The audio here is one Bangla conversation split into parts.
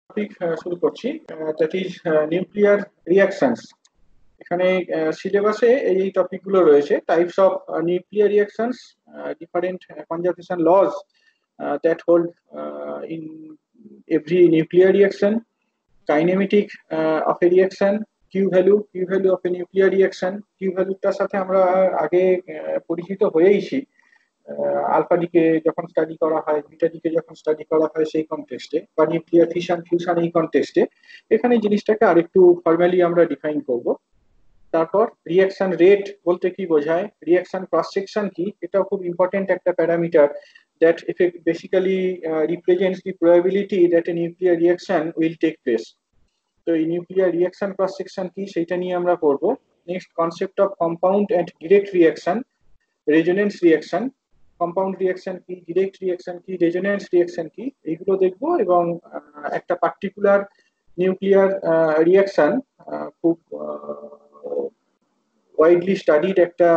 টপিক শুরু করছি, দ্যাট ইজ নিউক্লিয়ার রিঅ্যাকশনস। এখানে সিলেবাসে এই টপিকগুলো রয়েছে: types of nuclear reactions, different conservation laws that hold in every nuclear reaction, kinematic of a reaction, Q value of a nuclear reaction. Q ভ্যালুটার সাথে আমরা আগে পরিচিত হয়েইছি, আলফা ডিকে যখন স্টাডি করা হয়, বিটা ডিকে যখন স্টাডি করা হয় সেই কনটেক্সটে, বা নিউক্লিয়ার ফিশন ফিউশন এই কনটেক্সটে। এখানে জিনিসটাকে আরেকটু ফর্মালি আমরা ডিফাইন করব। তারপর রিঅ্যাকশন রেট বলতে কি বোঝায়, রিঅ্যাকশন ক্রস সেকশন কি, এটাও খুব ইম্পর্টেন্ট একটা parameter that effect basically represents the probability that a nuclear reaction will take place. তো এই নিউক্লিয়ার রিঅ্যাকশন ক্রস সেকশন কি সেটা নিয়ে আমরা পড়বো। Next, concept of compound and direct reaction, resonance reaction. Compound reaction কি, ডিরেক্ট রিঅ্যাকশন কি, রেজোনেন্স রিঅ্যাকশন কি, এইগুলো দেখবো। এবং একটা পার্টিকুলার নিউক্লিয়ার রিঅ্যাকশন, খুব ওয়াইডলি স্টাডিড একটা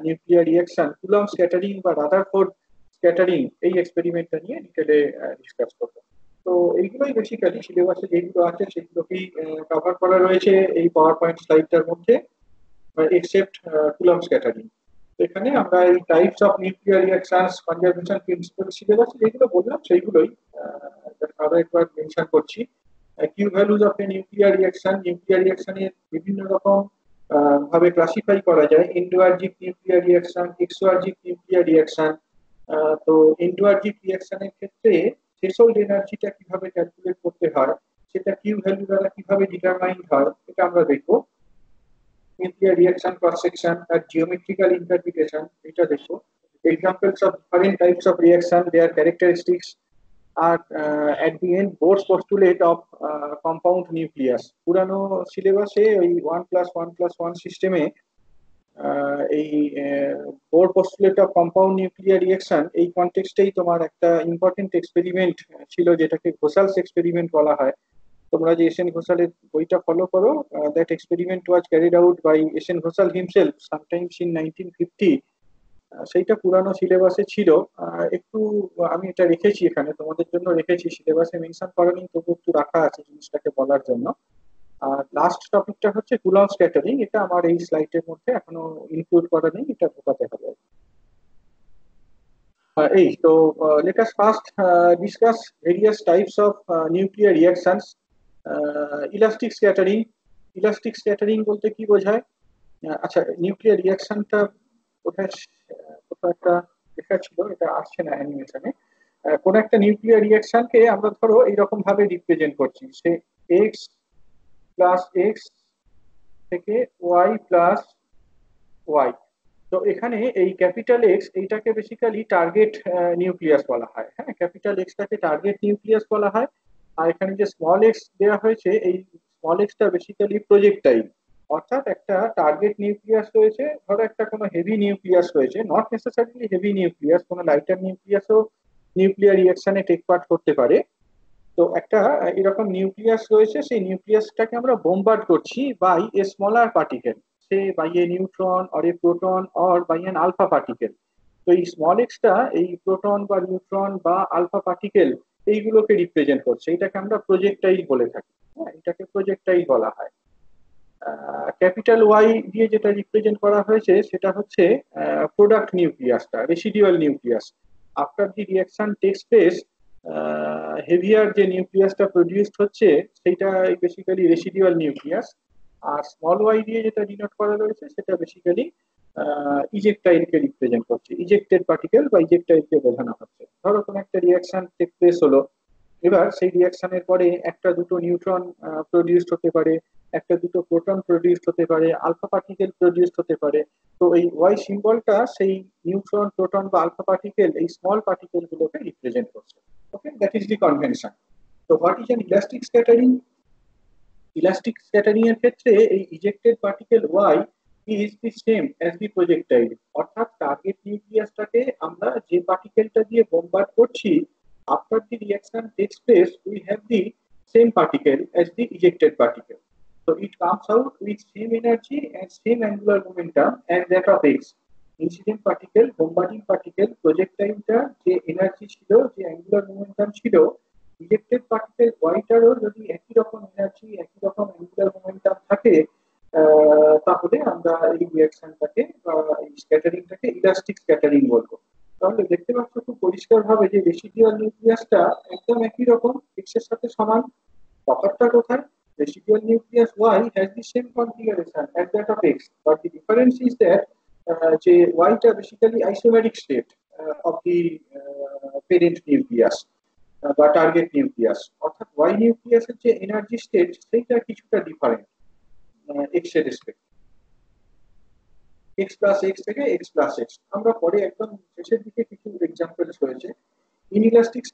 নিউক্লিয়ার রিঅ্যাকশন, কুলম্ব স্ক্যাটারিং বা রাদারফোর্ড স্ক্যাটারিং, এই এক্সপেরিমেন্টটা নিয়ে ডিটেলে ডিসকাস করবো। তো এইগুলোই বেসিক্যালি সিলেবাসে যেগুলো আছে সেগুলোকেই কভার করা রয়েছে এই পাওয়ার পয়েন্ট স্লাইডটার মধ্যে, এক্সেপ্ট কুলম্ব স্ক্যাটারিং। তো এখানে আমরা এই types of nuclear reactions, conservation principle, সিলেবাসে যেগুলো বললাম সেইগুলোই আরো একবার মেনশন করছি। Q values of a nuclear reaction, nuclear রিঅ্যাকশনের বিভিন্ন রকম ভাবে ক্লাসিফাই করা যায়: endoergic nuclear reaction, exoergic nuclear reaction. তো এন্ডোয়ার্জিক রিঅ্যাকশনের ক্ষেত্রে থ্রেশহোল্ড এনার্জিটা কিভাবে ক্যালকুলেট করতে হয়, সেটা কিউ ভ্যালু দ্বারা কিভাবে ডিটারমাইন্ড হয়, এটা আমরা দেখবো। nuclear reaction cross section and geometrical interpretation, এটা দেখো। Examples of different types of reaction, their characteristics are at the end Bohr's postulate of compound nucleus. পুরানো সিলেবাসে ওই 1+1+1 সিস্টেমে এই Bohr postulate of compound nuclear reaction, এই কনটেক্সটেই তোমার একটা ইম্পর্টেন্ট এক্সপেরিমেন্ট ছিল যেটাকে ঘোষালস এক্সপেরিমেন্ট বলা হয়। তোমরা যে এস এন ঘোষালের বইটা ফলো করো, that experiment was carried out by S N Ghoshal himself sometimes in 1950। সেইটা পুরানো সিলেবাসে ছিল। একটু আমি এটা রেখেছি, এখানে তোমাদের জন্য রেখেছি, সিলেবাসে মেনশন করেনি, তবু একটু রাখা আছে জিনিসটাকে বলার জন্য। আর লাস্ট টপিকটা হচ্ছে কুলম্ব স্ক্যাটারিং, এটা আমার এই স্লাইডের মধ্যে এখনো ইনক্লুড করা নেই, এটা ঢোকাতে হবে। এই তো, let us first discuss various types of nuclear reactions. Elastic scattering, elastic scattering বলতে কি বোঝায়? আচ্ছা, নিউক্লিয়ার রিঅ্যাকশনটা কোথায়, কোথাও একটা লেখা ছিল, এটা আসছে না অ্যানিমেশনে। কোন একটা নিউক্লিয়ার রিঅ্যাকশনকে আমরা ধরো এইরকম ভাবে রিপ্রেজেন্ট করছি, সে এক্স প্লাস এক্স থেকে ওয়াই প্লাস ওয়াই। তো এখানে এই ক্যাপিটাল এক্স এইটাকে বেসিক্যালি টার্গেট নিউক্লিয়াস বলা হয়। হ্যাঁ, ক্যাপিটাল এক্সটাকে টার্গেট নিউক্লিয়াস বলা হয়। আর এখানে যে স্মল এক্স দেওয়া হয়েছে, এই স্মল এক্সটা বেসিক্যালি প্রজেক্টাইল। অর্থাৎ একটা টার্গেট নিউক্লিয়াস রয়েছে, ধরো একটা কোনো হেভি নিউক্লিয়াস রয়েছে, নট নেসেসারিলি হেভি নিউক্লিয়াস, কোনো লাইটার নিউক্লিয়াসও নিউক্লিয়ার রিঅ্যাকশনে টেক পার্ট করতে পারে। তো একটা এরকম নিউক্লিয়াস রয়েছে, সেই নিউক্লিয়াসটাকে আমরা বোমবার্ড করছি by a smaller particle, say by a neutron or a proton or by an alpha particle. তো এই স্মল এক্সটা এই প্রোটন বা নিউট্রন বা আলফা পার্টিকেল এইগুলোকে রিপ্রেজেন্ট করছে, এটাকে আমরা প্রজেক্টাইল বলে থাকি। হ্যাঁ, এটাকে প্রজেক্টাইল বলা হয়। ক্যাপিটাল ওয়াই দিয়ে যেটা রিপ্রেজেন্ট করা হয়েছে সেটা হচ্ছে প্রোডাক্ট নিউক্লিয়াসটা, residual nucleus. After the reaction takes place, heavier যে নিউক্লিয়াসটা প্রডিউসড হচ্ছে সেইটা বেসিক্যালি রেসিডিউয়াল নিউক্লিয়াস। আর স্মল ওয়াই দিয়ে যেটা ডিনোট করা রয়েছে সেটা বেসিক্যালি ইজেক্টাইলকে রিপ্রেজেন্ট করছে, ইজেক্টেড পার্টিকেল বা ইজেক্টাইলকে বোঝানো হচ্ছে। ধরো কোনো একটা রিঅ্যাকশন টেক প্লেস হলো, এবার সেই রিঅ্যাকশনের পরে একটা দুটো নিউট্রন প্রডিউসড হতে পারে, একটা দুটো প্রোটন প্রডিউসড হতে পারে, আলফা পার্টিকেল প্রডিউসড হতে পারে। তো এই ওয়াই সিম্বলটা সেই নিউট্রন, প্রোটন বা আলফা পার্টিকেল, এই স্মল পার্টিকেল গুলোকে রিপ্রেজেন্ট করছে। Okay, that is the convention. তো what is an elastic scattering? Elastic scattering এর ক্ষেত্রে এই ejected particle y is the same as the projectile. অর্থাৎ টার্গেট নিউক্লিয়াসটাকে আমরা যে পার্টিকেলটা দিয়ে বোমবার্ড করছি, after the reaction takes place we have the same particle as the ejected particle. So it comes out with same energy and same angular momentum as that of X. Incident particle, bombarding particle, projectile যে এনার্জি ছিল, যে অ্যাঙ্গুলার মোমেন্টাম ছিল, ইজেক্টেড পার্টিকেল ওয়াইটারও যদি একই রকম এনার্জি একই রকম অ্যাঙ্গুলার মোমেন্টাম থাকে তাহলে আমরা এই রিয়াকশনটাকে বা এই স্ক্যাটারিংটাকে ইলাস্টিক স্ক্যাটারিং বলবো। তাহলে দেখতে পাচ্ছ খুব পরিষ্কার ভাবে যে রেসিডুয়াল নিউক্লিয়াসটা একদম একই রকম, এক্স এর সাথে সমান। তফাৎটা কোথায়? Residual nucleus Y has the same configuration as that of X, but the difference is that যে Y টা basically isomeric state of the parent nucleus বা টার্গেট নিউক্লিয়াস, অর্থাৎ Y নিউক্লিয়াসের যে এনার্জি স্টেট সেইটা কিছুটা ডিফারেন্ট X এর রেসপেক্ট, এক্স প্লাস এক্স থেকে এক্স প্লাস এক্স। আমরা পরে একদম শেষের দিকে কিছু এক্সাম্পল রয়েছে। ইনইলাস্টিক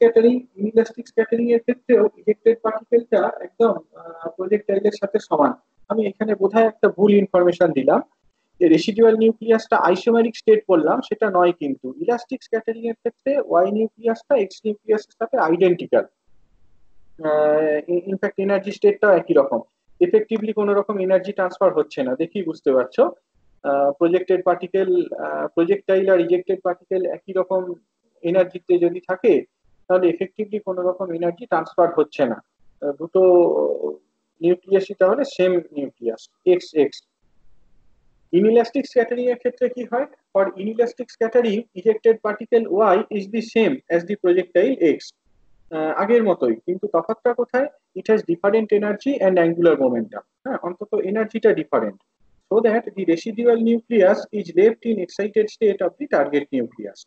স্ক্যাটারিং এর ক্ষেত্রেও ইজেক্টেড পার্টিকেলটা একদম প্রজেক্টাইলের সাথে সমান। আমি এখানে বোধহয় একটা ভুল ইনফরমেশন দিলাম, যে রেসিডুয়াল নিউক্লিয়াসটা আইসোমেরিক স্টেট বললাম, সেটা নয়। কিন্তু ইলাস্টিক স্ক্যাটারিং এর ক্ষেত্রে ওয়াই নিউক্লিয়াসটা এক্স নিউক্লিয়াসের সাথে আইডেন্টিক্যাল, ইনফ্যাক্ট এনার্জি স্টেটটাও একই রকম। এফেক্টিভলি কোনো রকম এনার্জি ট্রান্সফার হচ্ছে না, দেখি বুঝতে পারছো। প্রজেক্টেড পার্টিকেল, প্রজেক্টাইল আর ইজেক্টেড পার্টিকেল একই রকম এনার্জিতে যদি থাকে তাহলে এফেক্টিভলি কোনো রকম এনার্জি ট্রান্সফার হচ্ছে না। দুটো নিউক্লিয়াসই তাহলে same nucleus X X. Inelastic scattering এর ক্ষেত্রে কি হয়? For inelastic scattering ejected particle y is the same as the projectile X, আগের মতোই, কিন্তু তফাৎটা কোথায়? It has different energy and angular momentum. হ্যাঁ, অন্তত এনার্জিটা different, so that the residual nucleus is left in excited state of the target nucleus।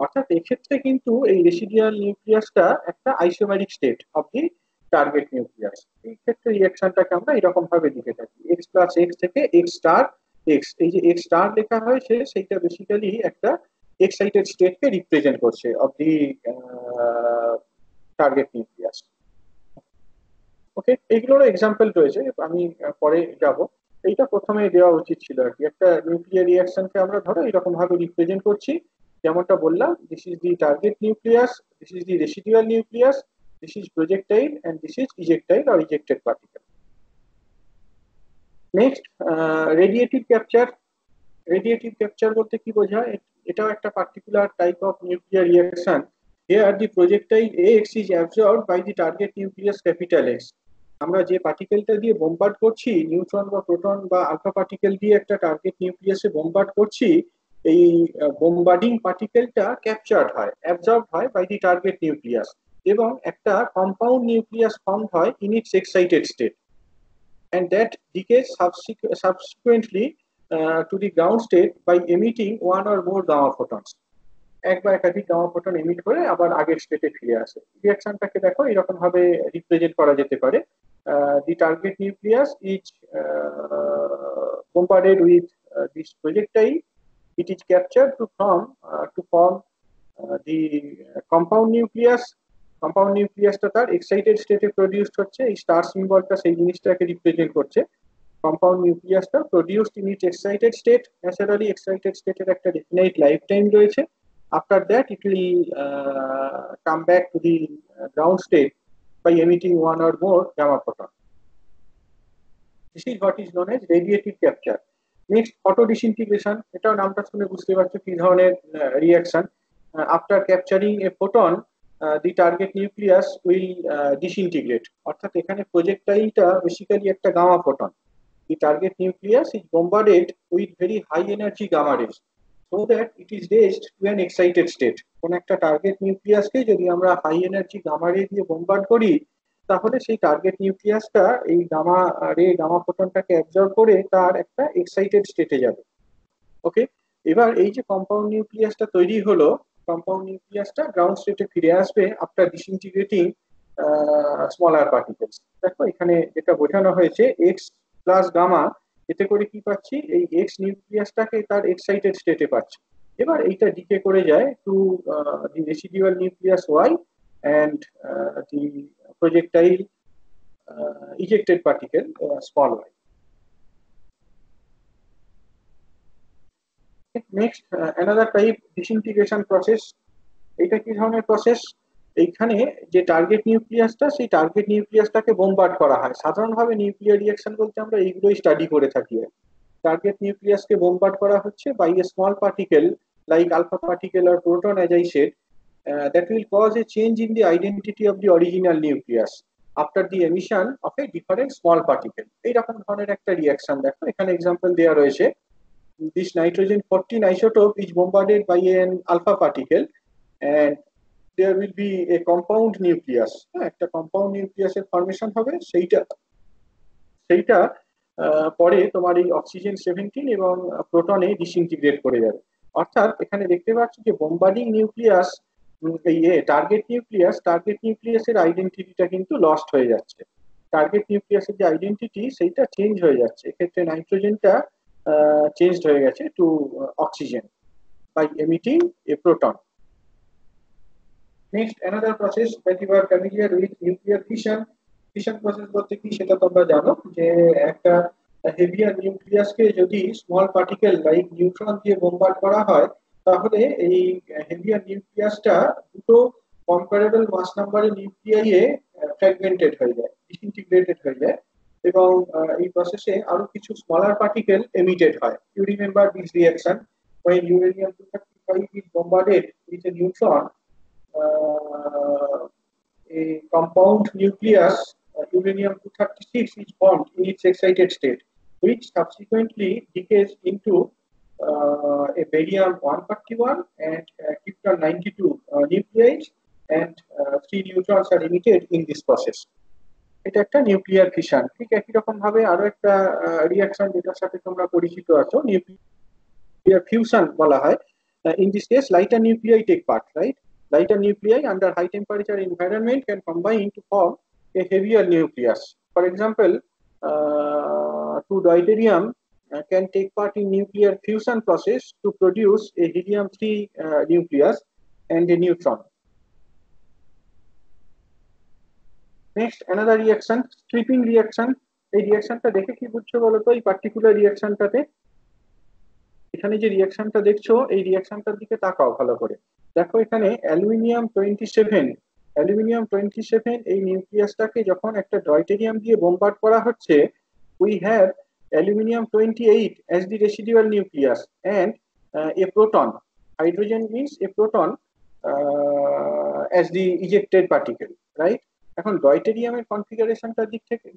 অর্থাৎ এক্ষেত্রে কিন্তু এই রেসিডিয়াল নিউক্লিয়াসটা একটা isomeric state of the target nucleus. এই ক্ষেত্রে রিঅ্যাকশনটাকে আমরা এরকম ভাবে লিখে থাকি, এক্স প্লাস এক্স থেকে এক্স স্টার এক্স। এই যে এক্স স্টার লেখা হয়েছে সেইটা বেসিক্যালি একটা এক্সাইটেড স্টেটকে রিপ্রেজেন্ট করছে of the target nucleus. Okay, এইগুলোর এক্সাম্পল রয়েছে, আমি পরে যাব। এইটা প্রথমে দেওয়া উচিত ছিল আর কি। একটা নিউক্লিয়ার রিঅ্যাকশনকে আমরা ধরো এরকম ভাবে রিপ্রেজেন্ট করছি, যেমনটা বললাম, this is the target nucleus, this is the residual nucleus, this is projectile and this is ejectile or ejected particle. Next, radiative capture. Radiative capture বলতে কি বোঝায়? এটাও একটা particular type of nuclear reaction. Here the projectile X is absorbed by the target nucleus capital X. আমরা যে পার্টিকেলটা দিয়ে বোমবার্ড করছি, নিউট্রন বা প্রোটন বা আলফা পার্টিকেল দিয়ে একটা টার্গেট নিউক্লিয়াসে বোমবার্ড করছি, এই বোমবার্ডিং পার্টিকেলটা ক্যাপচার্ড হয়, অ্যাবজর্ব হয় বাই দি টার্গেট নিউক্লিয়াস, এবং একটা কম্পাউন্ড নিউক্লিয়াস ফর্ম হয় in it's excited state, and that decays subsequently to the ground state by emitting one or more gamma photons। এক বা একাধিক গামা ফোটন এমিট করে আবার আগের স্টেটে ফিরে আসে। রিঅ্যাকশনটাকে দেখো এরকম ভাবে রিপ্রেজেন্ট করা যেতে পারে। The target nucleus is bombarded with this projectile, it is captured to form the compound nucleus। Compound নিউক্লিয়াসটা তার এক্সাইটেড স্টেটে প্রডিউসড হচ্ছে, এই স্টার সিম্বলটা সেই জিনিসটাকে রিপ্রেজেন্ট করছে। কম্পাউন্ড নিউক্লিয়াসটা produced in it excited state. Naturally excited স্টেটের একটা ডেফিনাইট লাইফ টাইম রয়েছে। After that, it will come back to the ground state by emitting one or more gamma photon. This is what is known as radiative capture. Next, photo disintegration. এটাও নামটা শুনে বুঝতে পারছো কি ধরনের reaction. After capturing a photon, the target nucleus will disintegrate। অর্থাৎ এখানে প্রজেক্টাইলটা বেসিক্যালি একটা gamma photon. The target nucleus is bombarded with very high energy gamma rays, so that it is raised to an excited state। কোন একটা টার্গেট নিউক্লিয়াসকে যদি আমরা হাই এনার্জি গামা রে দিয়ে বোমবার্ড করি, তাহলে সেই টার্গেট নিউক্লিয়াসটা এই গামা রে গামা ফোটনটাকে অ্যাবজর্ব করে তার একটা এক্সাইটেড স্টেটে যাবে। ওকে, এবার এই যে কম্পাউন্ড নিউক্লিয়াসটা তৈরি হলো, কম্পাউন্ড নিউক্লিয়াসটা গ্রাউন্ড স্টেটে ফিরে আসবে আফটার ডিসইন্টিগ্রেটিং স্মলার পার্টিকেলস। দেখো এখানে যেটা বোঝানো হয়েছে এক্স প্লাস গামা, এতে করে কি পাচ্ছি? এই এক্স নিউক্লিয়াসটাকে তার এক্সাইটেড স্টেটে পাচ্ছি। এবার এইটা ডিকে করে যায় to the residual nucleus y and the projectile ejected particle small y. Next, another type disintegration process. এটা কি ধরনের প্রসেস? এইখানে যে টার্গেট নিউক্লিয়াসটা, সেই টার্গেট নিউক্লিয়াসটাকে বোমবার্ড করা হয়। সাধারণভাবে নিউক্লিয়ার রিঅ্যাকশন বলতে আমরা এইগুলোই স্টাডি করে থাকি। টার্গেট নিউক্লিয়াসকে বোমবার্ড করা হচ্ছে by a small particle like alpha particle আর proton, as I said. that will cause a change in the identity of the original nucleus after the emission of a different small particle. এইরকম ধরনের একটা রিঅ্যাকশন দেখো এখানে এক্সাম্পল দেওয়া রয়েছে। This nitrogen 14 isotope is bombarded by an alpha particle and there will be a compound nucleus, একটা compound nucleus এর ফরমেশন হবে, সেইটা পরে তোমার এই অক্সিজেন 17 এবং প্রোটনে ডিসইন্টিগ্রেট করে যাবে। অর্থাৎ এখানে দেখতে পাচ্ছি যে বোম্বার্ডিং নিউক্লিয়াস, এই টার্গেট নিউক্লিয়াসের আইডেন্টিটিটা কিন্তু লস্ট হয়ে যাচ্ছে। টার্গেট নিউক্লিয়াসের যে আইডেন্টিটি সেইটা চেঞ্জ হয়ে যাচ্ছে, এক্ষেত্রে নাইট্রোজেনটা changed হয়ে গেছে to oxygen by emitting a proton. Next, another process that you are familiar with, nuclear fission. Fission process বলতে কি সেটা তোমরা জানো যে একটা হেভিয়ার নিউক্লিয়াসকে যদি স্মল পার্টিকেল লাইক নিউট্রন দিয়ে বোম্বার্ড করা হয় তাহলে এই হেভিয়ার নিউক্লিয়াসটা দুটো কম্পারেবল মাস নাম্বারের নিউক্লিয়াইয়ে ফ্র্যাগমেন্টেড হয়ে যায়, ডিসইন্টিগ্রেটেড হয়ে যায় এবং এই প্রসেসে আরো কিছু স্মলার পার্টিকেল এমিটেড হয়। You remember this reaction when uranium 235 is bombarded with a neutron, a compound nucleus, uranium 236 is formed in its excited state, which subsequently decays into a barium 141 and krypton 92 nuclei, and 3 neutrons are emitted in this process. এটা একটা নিউক্লিয়ার ফিশন। ঠিক একই রকম ভাবে আরো একটা রিঅ্যাকশন যেটার সাথে তোমরা পরিচিত আছো, নিউক্লিয়ার ফিউশন বলা হয়। In this case, lighter nuclei take part, right? Lighter nuclei under high temperature environment can combine to form a heavier nucleus. For example, two deuterium can take part in nuclear fusion process to produce a helium-3 nucleus and a neutron. Next, another reaction, stripping reaction. এই রিঅ্যাকশনটা দেখে কি বুঝছো বলো তো? এই পার্টিকুলার রিঅ্যাকশনটাতে এখানে যে রিঅ্যাকশনটা দেখছো এই রিঅ্যাকশনটার দিকে তাকাও ভালো করে। দেখো এখানে অ্যালুমিনিয়াম 27 এই নিউক্লিয়াসটাকে যখন একটা ডয়টেরিয়াম দিয়ে বোম্বার্ড করা হচ্ছে, we have aluminium 28 as the residual nucleus and a proton. Hydrogen means a proton as the ejected particle, right? এখন ডয়টেরিয়ামের কনফিগারেশনটার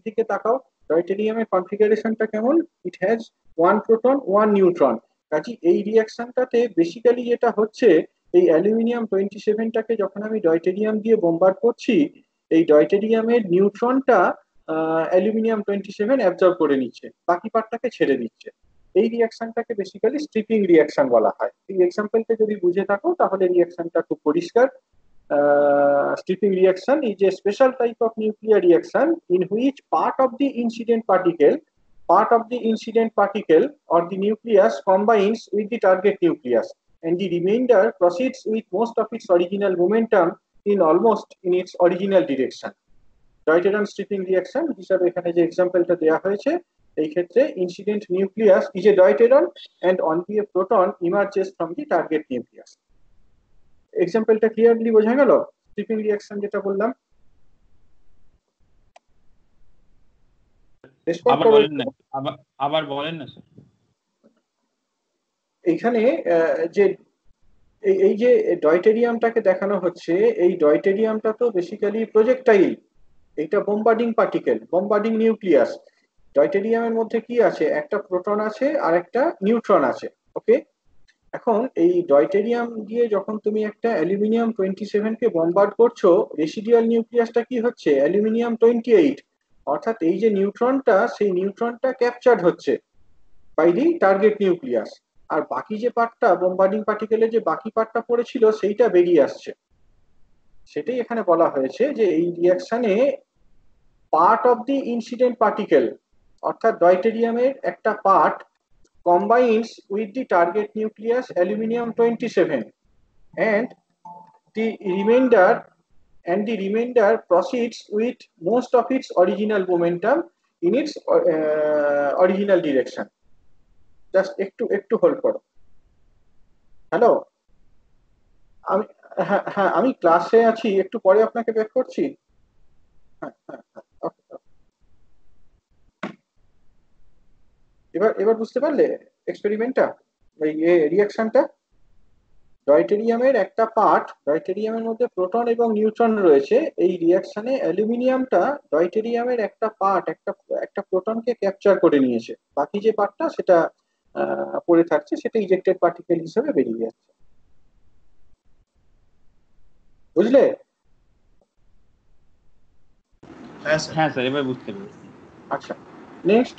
দিকে তাকাও। ডয়টেরিয়ামের কনফিগারেশনটা কেমন? It has 1 proton 1 neutron. কাজে এই রিঅ্যাকশনটাতে বেসিক্যালি যেটা হচ্ছে, এই অ্যালুমিনিয়াম 27টাকে যখন আমি ডয়টেরিয়াম দিয়ে বোম্বার্ড করছি, এই ডয়টেরিয়ামের নিউট্রনটা অ্যালুমিনিয়াম 27 অ্যাবজর্ব করে নিচ্ছে, বাকি পার্টটাকে ছেড়ে দিচ্ছে। এই রিঅ্যাকশনটাকে বেসিক্যালি স্ট্রিপিং রিঅ্যাকশন বলা হয়। এই এক্সাম্পলটা যদি বুঝে থাকো তাহলে রিঅ্যাকশনটা খুব পরিষ্কার। Stripping reaction is a special type of nuclear reaction in which part of the incident particle or the nucleus combines with the target nucleus and the remainder proceeds with most of its original momentum in its original direction. Deuteron stripping reaction হিসাবে এখানে যে এক্সাম্পলটা দেওয়া হয়েছে, এই ক্ষেত্রে incident nucleus is a deuteron and only a proton emerges from the target nucleus. এক্সাম্পলটা ক্লিয়ারলি বোঝা গেল? স্ট্রিপিং রিঅ্যাকশন যেটা বললাম, আবার বলেন না স্যার। এইখানে যে এই যে ডয়টেরিয়ামটাকে দেখানো হচ্ছে, এই ডয়টেরিয়ামটা তো বেসিক্যালি প্রজেক্টাইল, এইটা বোম্বার্ডিং পার্টিকেল, বোম্বার্ডিং নিউক্লিয়াস। ডয়টেরিয়ামের মধ্যে কি আছে? একটা প্রোটন আছে আর একটা নিউট্রন আছে, ওকে? এখন এই ডয়টেরিয়াম দিয়ে যখন তুমি একটা অ্যালুমিনিয়াম 27 কে বম্বার্ড করছো, রেসিডিয়াল নিউক্লিয়াসটা কি হচ্ছে? অ্যালুমিনিয়াম 28। অর্থাৎ এই যে নিউট্রনটা, সেই নিউট্রনটা ক্যাপচার্ড হচ্ছে বাই দি টার্গেট নিউক্লিয়াস, আর বাকি যে পার্টটা বোম্বার্ডিং পার্টিকেলের যে বাকি পার্টটা পড়েছিল সেইটা বেরিয়ে আসছে। সেটাই এখানে বলা হয়েছে যে এই রিঅ্যাকশনে part of the incident particle, অর্থাৎ ডয়টেরিয়ামের একটা part combines with the target nucleus aluminium 27 and the remainder proceeds with most of its original momentum in its original direction. Just একটু হোল্ড করো। হ্যালো, আমি ক্লাসে আছি, একটু পরে আপনাকে ব্যাক করছি। এবার বুঝতে পারলে এক্সপেরিমেন্টটা, এই রিঅ্যাকশনটা? ডয়টেরিয়ামের একটা পার্ট, ডয়টেরিয়ামের মধ্যে প্রোটন এবং নিউট্রন রয়েছে। এই রিয়াকশনে অ্যালুমিনিয়ামটা ডয়টেরিয়ামের একটা পার্ট, একটা একটা প্রোটনকে ক্যাপচার করে নিয়েছে, বাকি যে পার্টটা সেটা পড়ে থাকছে, সেটা ইজেক্টেড পার্টিকেল হিসেবে বেরিয়ে যাচ্ছে। বুঝলে? হ্যাঁ স্যার, এবার বুঝতে পেরেছি। আচ্ছা, নেক্সট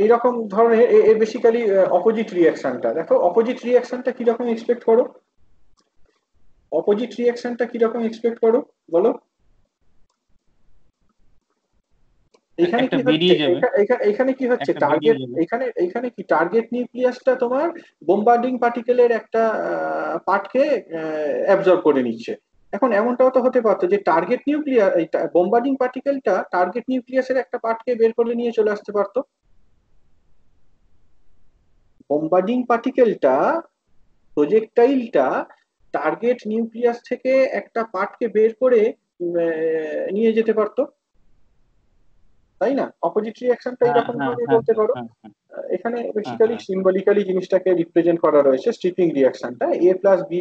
এইরকম ধরনের এর বেসিক্যালি অপোজিট রিয়াকশনটা দেখো। অপোজিট রিয়াকশনটা কিরকম এক্সপেক্ট করো? অপোজিট রিয়াকশনটা কিরকম এক্সপেক্ট করো বলো? এখানে একটা কি হচ্ছে, বেরিয়ে যাবে, এখানে কি হচ্ছে, একটা বেরিয়ে টার্গেট, যাবে। এখানে কি টার্গেট নিউক্লিয়াসটা তোমার বোম্বার্ডিং পার্টিকেলের একটা পার্টকে অ্যাবজর্ব করে নিচ্ছে। এখন এমনটাও তো হতে পারতো যে টার্গেট নিউক্লিয়াস, এই বোম্বার্ডিং পার্টিকেলটা টার্গেট নিউক্লিয়াসের একটা পার্টকে বের করে নিয়ে চলে আসতে পারতো। বোম্বার্ডিং পার্টিকেলটা, প্রজেক্টাইলটা টার্গেট নিউক্লিয়াস থেকে একটা পার্টকে বের করে নিয়ে যেতে পারতো, তাই না? অপোজিট রিয়াকশনটা হ্যাঁ এরকম হ্যাঁ ভাবে হ্যাঁ বলতে পারো। হ্যাঁ হ্যাঁ এখানে হ্যাঁ বেসিক্যালি হ্যাঁ সিম্বলিক্যালি জিনিসটাকে রিপ্রেজেন্ট করা রয়েছে স্ট্রিপিং রিয়াকশনটা। এ প্লাস বি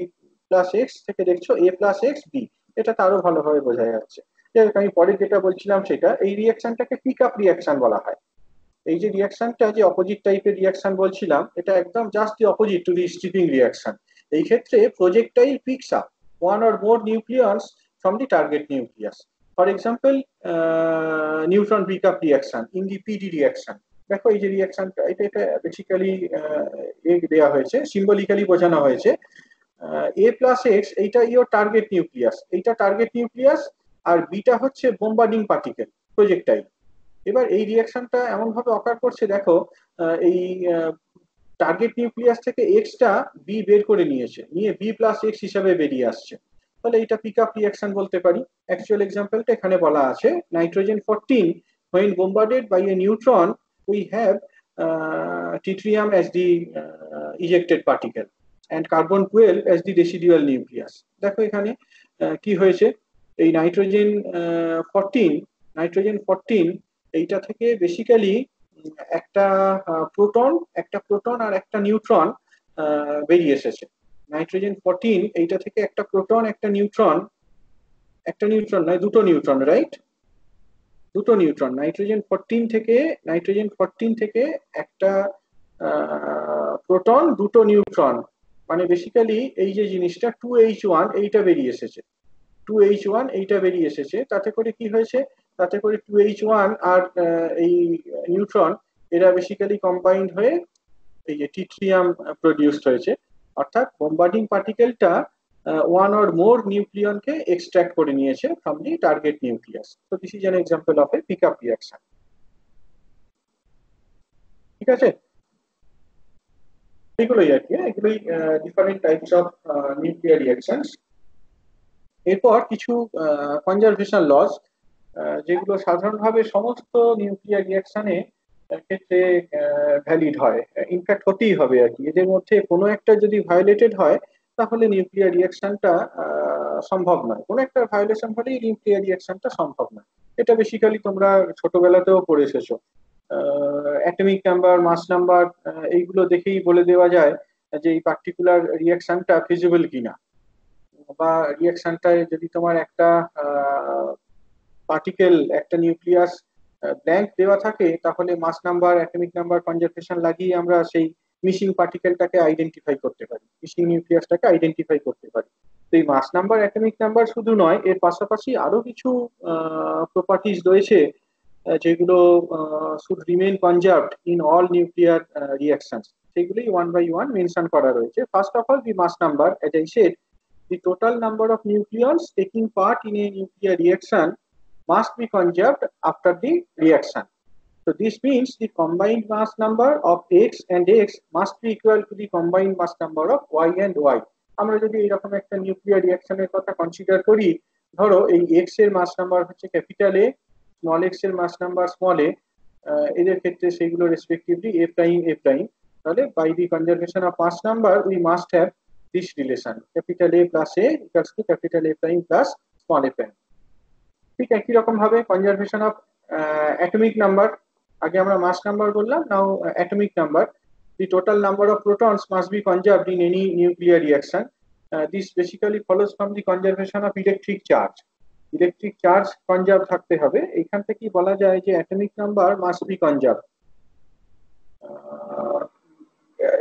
প্লাস এক্স থেকে দেখছো এ প্লাস এক্স বি, এটা আরো ভালোভাবে বোঝা যাচ্ছে। আমি পরে যেটা বলছিলাম সেটা, এই রিয়াকশনটাকে পিক আপ রিয়াকশন বলা হয়। এই যে রিয়াকশনটা, যে অপোজিট টাইপের রিয়াকশন বলছিলাম, এটা একদম just the opposite to the stripping reaction. এই ক্ষেত্রে projectile picks up one or more nucleons from the target nucleus. For example, neutron pick up reaction in the pd reaction. দেখো এই যে রিয়াকশনটা, এটা বেসিক্যালি দেওয়া হয়েছে, সিম্বলিক্যালি বোঝানো হয়েছে। এ প্লাস এক্স এইটা ইওর টার্গেট নিউক্লিয়াস, এইটা টার্গেট নিউক্লিয়াস, আর বিটা হচ্ছে বোম্বার্ডিং পার্টিকেল, প্রজেক্টাইল। এবার এই রিয়াকশনটা এমন ভাবে অকার করছে দেখো, এই টার্গেট নিউক্লিয়াস থেকে এক্সটা বি বের করে নিয়েছে, নিয়ে বি প্লাস এক্স হিসাবে বেরিয়ে আসছে। তাহলে এটা পিক আপ রিয়াকশন বলতে পারি। অ্যাকচুয়াল এক্সাম্পলটা এখানে বলা আছে, nitrogen 14 when bombarded by a neutron we have tritium as the ejected particle and carbon 12 as the residual nucleus। দেখো এখানে কি হয়েছে, এই নাইট্রোজেন 14 এইটা থেকে বেসিক্যালি একটা প্রোটন, একটা প্রোটন আর একটা নিউট্রন বেরিয়ে এসেছে। নাইট্রোজেন 14 এইটা থেকে একটা প্রোটন, একটা নিউট্রন, একটা নিউট্রন নয় দুটো নিউট্রন, রাইট? দুটো নিউট্রন নাইট্রোজেন 14 থেকে একটা প্রোটন, দুটো নিউট্রন, মানে বেসিক্যালি এই যে জিনিসটা 2H1 এইটা বেরিয়ে এসেছে। 2H1 এইটা বেরিয়ে এসেছে, তাতে করে কি হয়েছে, তাতে করে 2H1 আর এই নিউট্রন এরা বেসিক্যালি কম্বাইন্ড হয়ে এই যে টিট্রিয়াম প্রডিউসড হয়েছে। অর্থাৎ বোম্বার্ডিং পার্টিকেলটা ওয়ান অর মোর নিউক্লিয়নকে এক্সট্রাক্ট করে নিয়েছে ফ্রম দি টার্গেট নিউক্লিয়াস। তো this is an example of a pick up reaction. ঠিক আছে, এগুলোই আর কি, এগুলোই different types of nuclear reactions. এরপর কিছু কনজারভেশন লস, যেগুলো সাধারণভাবে সমস্ত নিউক্লিয়ার রিয়াকশনে ক্ষেত্রে ভ্যালিড হয়, ইনফ্যাক্ট হতেই হবে আর কি। এদের মধ্যে কোনো একটা যদি ভায়োলেটেড হয় তাহলে নিউক্লিয়ার রিয়াকশনটা সম্ভব নয়, কোনো একটা ভায়োলেশন হলেই নিউক্লিয়ার রিয়াকশনটা সম্ভব নয়। এটা বেসিক্যালি তোমরা ছোটবেলাতেও পড়ে এসেছো। অ্যাটমিক নাম্বার, মাস নাম্বার, এইগুলো দেখেই বলে দেওয়া যায় যে এই পার্টিকুলার রিয়াকশনটা ফিজিবল কিনা। বা রিয়াকশনটায় যদি তোমার একটা পার্টিকেল, একটা নিউক্লিয়াস ব্ল্যাঙ্ক দেওয়া থাকে, তাহলে মাস নাম্বার, অ্যাটমিক নাম্বার কনজারভেশন লাগিয়ে আমরা সেই মিসিং পার্টিকেলটাকে আইডেন্টিফাই করতে পারি, মিসিং নিউক্লিয়াসটাকে আইডেন্টিফাই করতে পারি। তো এই মাস নাম্বার, অ্যাটমিক নাম্বার শুধু নয়, এর পাশাপাশি আরো কিছু প্রপার্টিজ রয়েছে যেগুলো should remain conserved in all nuclear reactions. সেগুলোই ওয়ান বাই ওয়ান মেনশন করা রয়েছে। First of all, the mass number, as I said, the total number of nucleons taking part in a nuclear reaction must be conserved after the reaction. So this means the combined mass number of X and X must be equal to the combined mass number of Y and Y. আমরা যদি এরকম একটা নিউক্লিয়ার রিয়াকশনের কথা কনসিডার করি, ধরো এই এক্স এর মাস নাম্বার হচ্ছে ক্যাপিটাল এ, স্মল এক্স এর মাস নাম্বার স্মল এ, এদের ক্ষেত্রে সেগুলো respectively A prime A prime, তাহলে by the conservation of mass number we must have this relation, capital A plus A equals to capital A prime plus small a prime। ঠিক একই রকম ভাবে কনজারভেশন অফ অ্যাটমিক নাম্বার, আগে আমরা মাস নাম্বার বললাম, now atomic number. the total number of protons must be conserved in any nuclear reaction. This basically follows from the conservation of electric charge. Electric charge conserve থাকতে হবে, এখান থেকে বলা যায় যে atomic number must be conserved.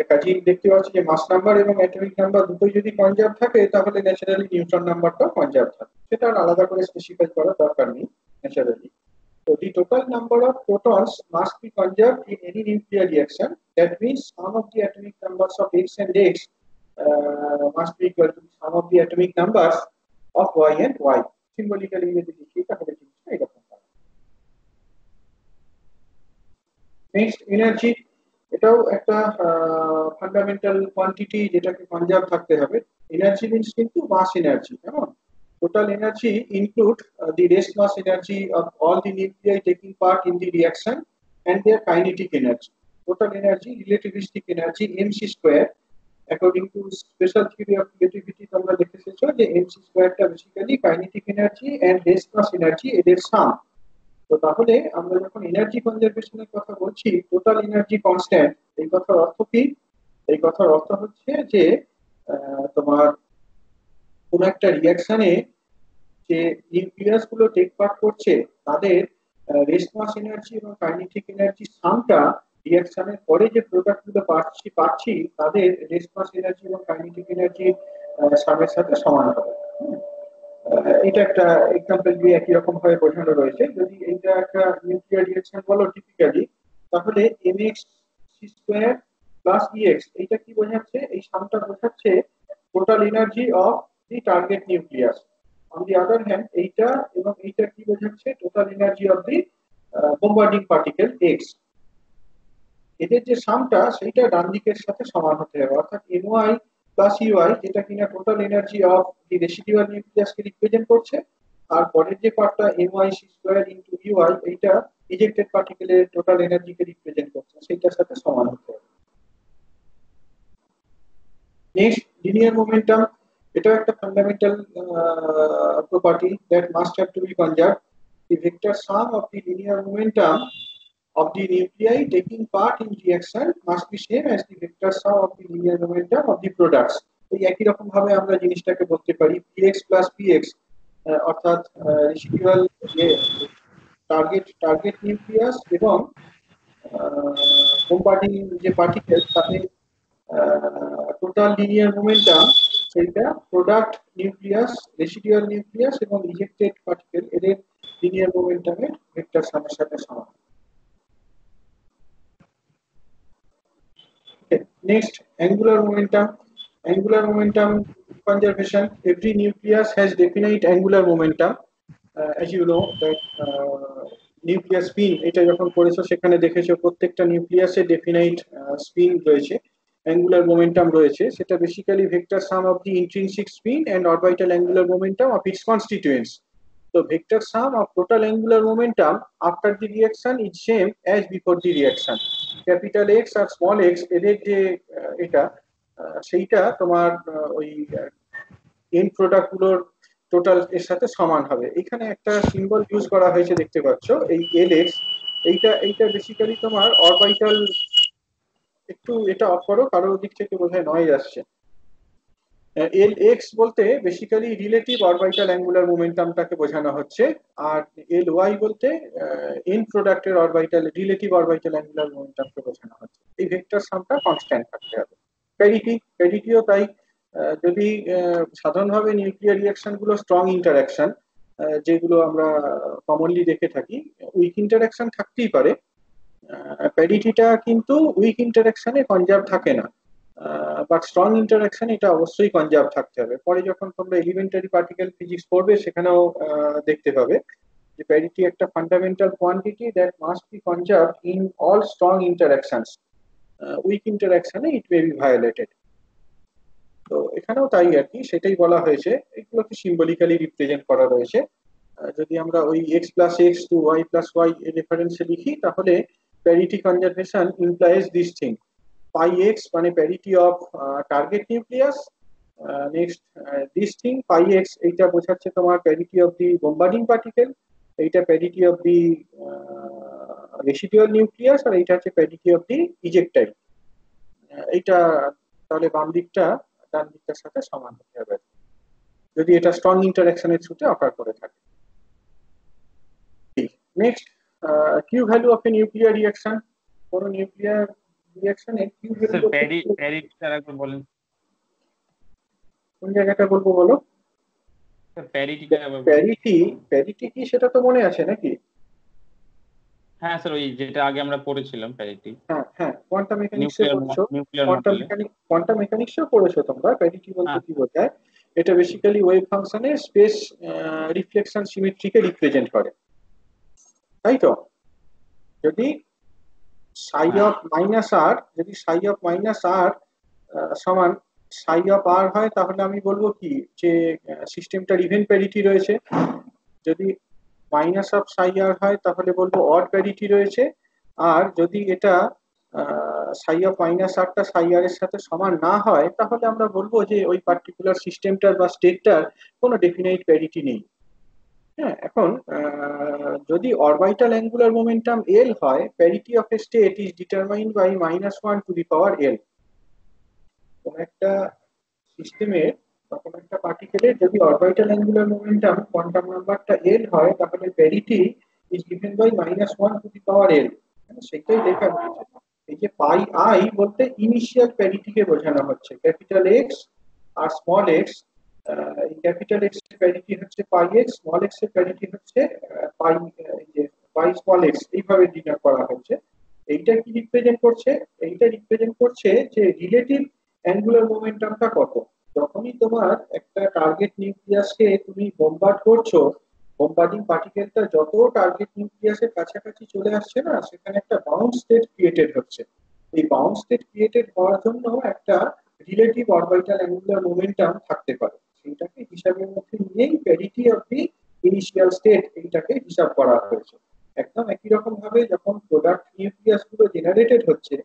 কাজেই দেখতে পাচ্ছি যে মাস নাম্বার এবং অ্যাটমিক নাম্বার দুটোই যদি কনজার্ভ থাকে তাহলে ন্যাচারালি নিউট্রন নাম্বারটাও কনজার্ভ থাকে, সেটা আলাদা করে স্পেসিফাই করার দরকার নেই naturally. So the total number of protons must be conserved in any nuclear reaction. That means sum of the atomic numbers of X and X must be equal to sum of the atomic numbers of Y and Y. Symbolically যদি লিখি তাহলে জিনিসটা এরকম হবে। নেক্সট এনার্জি, এটাও একটা ফান্ডামেন্টাল কোয়ান্টিটি যেটাকে কনজার্ভ থাকতে হবে। এনার্জি মিন্স কিন্তু মাস এনার্জি, কেমন? Total energy include the rest mass energy of all the nuclei taking part in the reaction and their kinetic energy. Total energy, relativistic energy, mc square. According to special theory of relativity, তোমরা দেখেছো যে mc square টা basically kinetic energy and rest mass energy এদের সাম। তো তাহলে আমরা যখন এনার্জি কনজারভেশনের কথা বলছি, টোটাল এনার্জি কনস্ট্যান্ট, এই কথার অর্থ কি? এই কথার অর্থ হচ্ছে যে তোমার কোন একটা রিঅ্যাকশনে যে নিউক্লিয়াস গুলো টেক পার্ট করছে তাদের রেস্ট মাস এনার্জি এবং কাইনেটিক এনার্জি সামটা রিঅ্যাকশনের পরে যে প্রোডাক্ট গুলো পাচ্ছি তাদের রেস্ট মাস এনার্জি এবং কাইনেটিক এনার্জি সামের সাথে সমান হবে। এটা একটা এক্সাম্পল দিয়ে একই রকম ভাবে বোঝানো রয়েছে। যদি এইটা একটা নিউক্লিয়ার রিঅ্যাকশন বলো টিপিক্যালি, তাহলে mx স্কয়ার প্লাস ex, এইটা কি বোঝাচ্ছে? এই সামটা বোঝাচ্ছে total energy of the target nucleus. On the other hand এইটা এবং এইটা কি বোঝাচ্ছে? Total energy of the bombarding particle x। এদের যে সামটা সেইটা ডান দিকের সাথে সমান হতে হবে, অর্থাৎ my প্লাস ইউআই যেটা কিনা total energy of the residual নিউক্লিয়াসকে রিপ্রেজেন্ট করছে, আর পরের যে পার্টটা my স্কয়ার ইনটু ইউআই এইটা ইজেক্টেড পার্টিকেলের টোটাল এনার্জিকে রিপ্রেজেন্ট করছে, সেইটার সাথে সমান হতে হবে। নেক্সট লিনিয়ার মোমেন্টাম, এটা একটা fundamental property that must have to be conserved. The vector sum of the linear momentum of the nuclei taking part in reaction must be same as the vector sum of the linear momentum of the products. এই একই রকম ভাবে আমরা জিনিসটাকে বলতে পারি px plus px, অর্থাৎ রেসিডুয়াল যে টার্গেট নিউক্লিয়াস এবং বোম্বার্ডিং যে পার্টিকেল তাদের টোটাল লিনিয়ার মোমেন্টাম, সেইটা প্রোডাক্ট নিউক্লিয়াস, রেসিডুয়াল নিউক্লিয়াস এবং ইজেক্টেড পার্টিকেল এদের লিনিয়ার মোমেন্টামের ভেক্টর সামের সাথে সমান। Next, angular momentum. Angular momentum conservation. Every nucleus has definite angular momentum. As you know that nucleus spin, এটা যখন পড়েছো সেখানে দেখেছো প্রত্যেকটা নিউক্লিয়াসে ডেফিনাইট স্পিন রয়েছে, অ্যাঙ্গুলার মোমেন্টাম রয়েছে। সেটা basically vector sum of the intrinsic spin and orbital angular momentum of its constituents. So vector sum of total angular momentum after the reaction is same as before the reaction. Capital X আর small x এদের যে এটা সেইটা তোমার ওই এন্ড প্রোডাক্ট গুলোর টোটাল এর সাথে সমান হবে। এখানে একটা সিম্বল ইউজ করা হয়েছে দেখতে পাচ্ছ, এই Lx, এইটা বেসিক্যালি তোমার অরবিটাল, একটু এটা অফ করো, কারোর দিক থেকে বোধহয় নয়েজ আসছে। Lx বলতে বেসিক্যালি রিলেটিভ অরবিটাল অ্যাঙ্গুলার মোমেন্টামটাকে বোঝানো হচ্ছে, আর Ly বলতে এন্ড প্রোডাক্টের অরবিটাল রিলেটিভ অরবিটাল অ্যাঙ্গুলার মোমেন্টামকে বোঝানো হচ্ছে। এই ভেক্টর সামটা কনস্ট্যান্ট থাকতে হবে। প্যারিটিও তাই। যদি সাধারণভাবে নিউক্লিয়ার রিঅ্যাকশন গুলো স্ট্রং ইন্টারঅ্যাকশন যেগুলো আমরা কমনলি দেখে থাকি, উইক ইন্টারঅ্যাকশন থাকতেই পারে, প্যারিটিটা কিন্তু উইক ইন্টারঅ্যাকশনে কনজার্ভ থাকে না, বাট স্ট্রং ইন্টারঅ্যাকশন এটা অবশ্যই কনজার্ভ থাকতে হবে। পরে যখন তোমরা এলিমেন্টারি পার্টিকেল ফিজিক্স পড়বে সেখানেও দেখতে পাবে যে প্যারিটি একটা fundamental quantity that must be conserve in all strong interactions, weak ইন্টারঅ্যাকশনে ইট মে বি ভায়োলেটেড। তো এখানেও তাই আর কি, সেটাই বলা হয়েছে, এগুলোকে সিম্বলিক্যালি রিপ্রেজেন্ট করা রয়েছে। যদি আমরা ওই x plus x to y plus y রেফারেন্সে লিখি তাহলে parity conservation implies this thing. pi x মানে parity of target nucleus, next this thing pi x এইটা বোঝাচ্ছে তোমার parity of the bombarding particle, এইটা parity of the residual nucleus, আর এইটা হচ্ছে প্যারিটি অফ দি ইজেক্টাইল। এইটা তাহলে বাম দিকটা ডান দিকটার সাথে সমান হতে হবে যদি এটা স্ট্রং ইন্টারঅ্যাকশনের থ্রুতে অকার করে থাকে। Next, Q value of a nuclear reaction. কোন নিউক্লিয়ার রিঅ্যাকশনে কিউ ভ্যালু স্যার প্যারিটিটা একবার বলেন। কোন জায়গাটা বলবো বলো? স্যার প্যারিটিটা একবার বলেন। প্যারিটি কি সেটা তো মনে আছে নাকি? হ্যাঁ স্যার, ওই যেটা আগে আমরা পড়েছিলাম প্যারিটি। হ্যাঁ হ্যাঁ, কোয়ান্টাম মেকানিক্সে পড়ছো, নিউক্লিয়ার কোয়ান্টাম মডেলে। মেকানিক্স কোয়ান্টাম মেকানিক্সেও পড়েছো তোমরা। প্যারিটি বলতে হ্যাঁ কি বোঝায়? এটা বেসিক্যালি ওয়েভ ফাংশনের স্পেস রিফ্লেকশন সিমেট্রিকে রিপ্রেজেন্ট করে, তাই তো? যদি সাই হ্যাঁ অফ মাইনাস আর, যদি সাই অফ মাইনাস আর সমান সাই অফ আর হয়, তাহলে আমি বলবো কি যে সিস্টেমটার ইভেন প্যারিটি রয়েছে। যদি মাইনাস অফ সাই আর হয় তাহলে বলবো অড প্যারিটি রয়েছে। আর যদি এটা সাই অফ মাইনাস আরটা সাই আর এর সাথে সমান না হয়, তাহলে আমরা বলবো যে ওই পার্টিকুলার সিস্টেমটার বা স্টেটটার কোনো ডেফিনাইট প্যারিটি নেই। হ্যাঁ, এখন যদি অরবিটাল অ্যাঙ্গুলার মোমেন্টাম এল হয়, parity of a state is determined by -1 to the power L. কোন একটা সিস্টেমের বা কোন একটা পার্টিকেলের যদি অরবিটাল অ্যাঙ্গুলার মোমেন্টাম কোয়ান্টাম নাম্বারটা এল হয়, তাহলে parity is given by -1 to the power L. সেটাই লেখা হয়েছে। এই যে পাই আই বলতে ইনিশিয়াল প্যারিটিকে বোঝানো হচ্ছে। ক্যাপিটাল এক্স আর স্মল এক্স, এই ক্যাপিটাল এক্স এর প্যারিটি হচ্ছে পাই এক্স, স্মল এক্স এর প্যারিটি হচ্ছে পাই, এই যে পাই স্মল এক্স, এইভাবে ডিনোট করা হচ্ছে। এইটা কি রিপ্রেজেন্ট করছে? এইটা রিপ্রেজেন্ট করছে যে রিলেটিভ অ্যাঙ্গুলার মোমেন্টামটা কত। যখনই তোমার একটা টার্গেট নিউক্লিয়াসকে তুমি বোমবার্ড করছো, বোমবার্ডিং পার্টিকেলটা যত টার্গেট নিউক্লিয়াসের কাছাকাছি চলে আসছে না, সেখানে একটা বাউন্ড স্টেট ক্রিয়েটেড হচ্ছে। এই বাউন্ড স্টেট ক্রিয়েটেড হওয়ার জন্য একটা রিলেটিভ অরবিটাল অ্যাঙ্গুলার মোমেন্টাম থাকতে পারে। সেইটাকে হিসাবের মধ্যে নিয়েই parity of the initial state এইটাকে হিসাব করা হয়েছে। একদম একই রকম ভাবে যখন প্রোডাক্ট নিউক্লিয়াস গুলো জেনারেটেড হচ্ছে,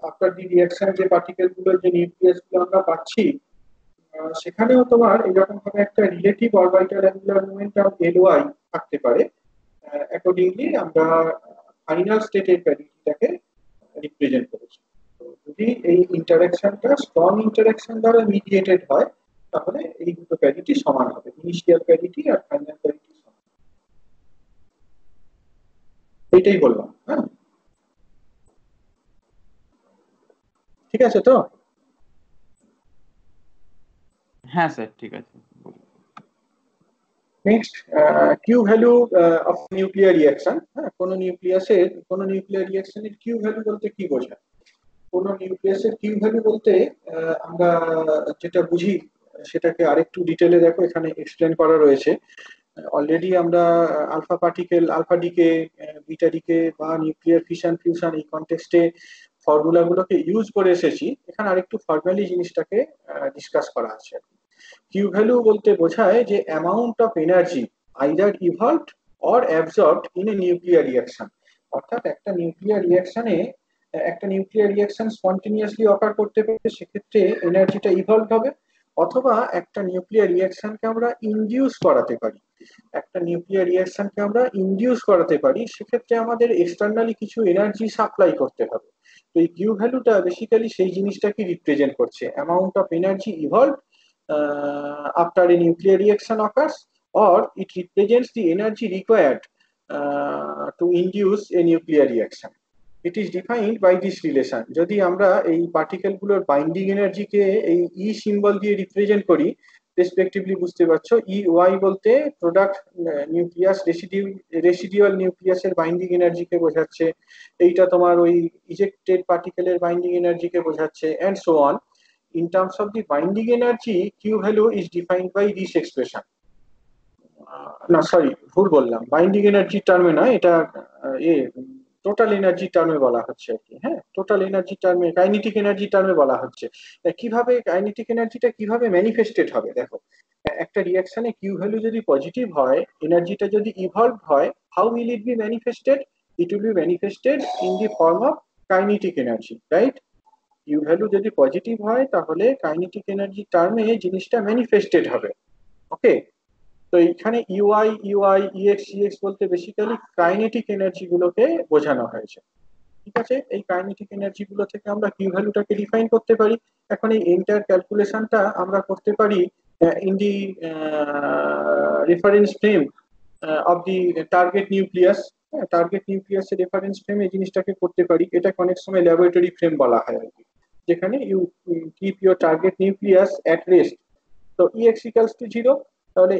আফটার দি রিঅ্যাকশন যে পার্টিকেল গুলো, যে নিউক্লিয়াস গুলো আমরা পাচ্ছি, সেখানেও তোমার এরকম ভাবে একটা relative orbital angular momentum LY থাকতে পারে। অ্যাকর্ডিংলি আমরা ফাইনাল স্টেটের প্যারিটিটাকে রিপ্রেজেন্ট করেছি। তো যদি এই ইন্টারঅ্যাকশনটা স্ট্রং ইন্টারঅ্যাকশন দ্বারা মিডিয়েটেড হয়, তাহলে এই দুটো প্যারিটি সমান হবে, ইনিশিয়াল প্যারিটি আর ফাইনাল প্যারিটি সমান। এইটাই বললাম। হ্যাঁ, ঠিক আছে তো? হ্যাঁ স্যার, ঠিক আছে। Next, Q value of nuclear reaction. হ্যাঁ, কোন নিউক্লিয়ার রিঅ্যাকশনের কিউ ভ্যালু বলতে কি বোঝায়? কোন নিউক্লিয়াসের কিউ ভ্যালু বলতে আমরা যেটা বুঝি সেটাকে আরেকটু ডিটেলে দেখো, এখানে এক্সপ্লেন করা রয়েছে। অলরেডি আমরা alpha particle, alpha decay, beta decay বা নিউক্লিয়ার ফিশন ফিউশন এই কনটেক্সটে ফর্মুলা গুলোকে ইউজ করে এসেছি। এখানে আরেকটু ফর্মালি জিনিসটাকে ডিসকাস করা আছে। কিউ ভ্যালু বলতে বোঝায় যে amount of energy either evolved or absorbed in a nuclear reaction. অর্থাৎ একটা নিউক্লিয়ার রিঅ্যাকশন স্পন্টেনিয়াসলি অকার করতে পারে, সেক্ষেত্রে এনার্জিটা ইভলভ হবে। অথবা একটা নিউক্লিয়ার রিঅ্যাকশনকে আমরা ইনডিউস করাতে পারি। সেক্ষেত্রে আমাদের এক্সটার্নালি কিছু এনার্জি সাপ্লাই করতে হবে। তো এই কিউ ভ্যালুটা বেসিক্যালি সেই জিনিসটাকে রিপ্রেজেন্ট করছে, amount of energy evolve after a nuclear reaction occurs, or it represents the energy required to induce a nuclear reaction. It is defined by this relation. যদি আমরা এই পার্টিকেল গুলোর বাইন্ডিং এনার্জিকে এই ই সিম্বল দিয়ে রিপ্রেজেন্ট করি, রেসপেক্টিভলি বুঝতে পারছো, ই ওয়াই বলতে প্রোডাক্ট নিউক্লিয়াস, রেসিডিউয়াল নিউক্লিয়াসের বাইন্ডিং এনার্জিকে বোঝাচ্ছে, এইটা তোমার ওই ইজেক্টেড পার্টিকেলের বাইন্ডিং এনার্জিকে বোঝাচ্ছে, and so on. In terms of the binding energy, Q value is defined by this expression. না সরি, ভুল বললাম, বাইন্ডিং এনার্জি টার্মে নয়, এটা টোটাল এনার্জি টার্মে বলা হচ্ছে আর কি। হ্যাঁ, টোটাল এনার্জি টার্মে, কাইনেটিক এনার্জি টার্মে বলা হচ্ছে। কিভাবে কাইনেটিক এনার্জিটা কিভাবে ম্যানিফেস্টেড হবে দেখো। একটা রিঅ্যাকশনে কিউ ভ্যালু যদি পজিটিভ হয়, এনার্জিটা যদি ইভলভ হয়, how will it be manifested? It will be manifested in the form of kinetic energy, right? Q value যদি পজিটিভ হয়, তাহলে কাইনেটিক এনার্জি টার্মে জিনিসটা ম্যানিফেস্টেড হবে। ওকে, তো এখানে ইউআই, ইউএক্স বলতে বেসিক্যালি কাইনেটিক এনার্জি গুলোকে বোঝানো হয়েছে। ঠিক আছে, এই কাইনেটিক এনার্জি গুলো থেকে আমরা কিউ ভ্যালুটাকে ডিফাইন করতে পারি। এখন এই এন্টায়ার ক্যালকুলেশনটা আমরা করতে পারি in the reference frame of the target nucleus. Target নিউক্লিয়াসের রেফারেন্স ফ্রেম এই জিনিসটাকে করতে পারি, এটা অনেক সময় ল্যাবরেটরি ফ্রেম বলা হয় আর কি, যেখানে you keep your target nucleus at rest. তো ইএক্স ইকালস টু জিরো, তাহলে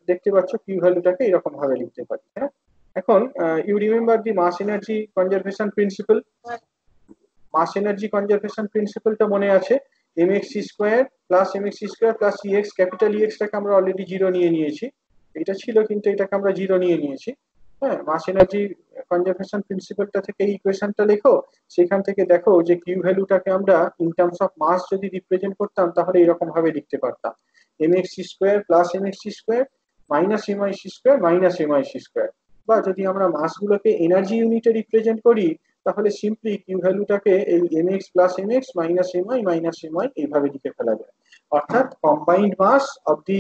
দেখতে পাচ্ছ কিউ ভ্যালুটাকে এরকম ভাবে লিখতে পারি। হ্যাঁ, এখন you remember the mass energy conservation principle. Mass energy conservation প্রিন্সিপালটা মনে আছে? M X square plus M X square plus E X, capital ইএক্সটাকে আমরা অলরেডি জিরো নিয়ে নিয়েছি, এটা ছিল কিন্তু এটাকে আমরা জিরো নিয়ে নিয়েছি। হ্যাঁ, মাস এনার্জি কনজারভেশন প্রিন্সিপালটা থেকে এই ইকুয়েশনটা লেখো, সেখান থেকে দেখো যে কিউ ভ্যালুটাকে আমরা ইন টার্মস অফ মাস যদি রিপ্রেজেন্ট করতাম তাহলে এরকম ভাবে লিখতে পারতাম, M X square plus M X square minus M I square minus M I square. বা যদি আমরা মাসগুলোকে এনার্জি ইউনিটে রিপ্রেজেন্ট করি তাহলে সিম্পলি কিউ ভ্যালুটাকে এই M X plus M X minus M I এইভাবে লিখে ফেলা যায়। অর্থাৎ combined mass of the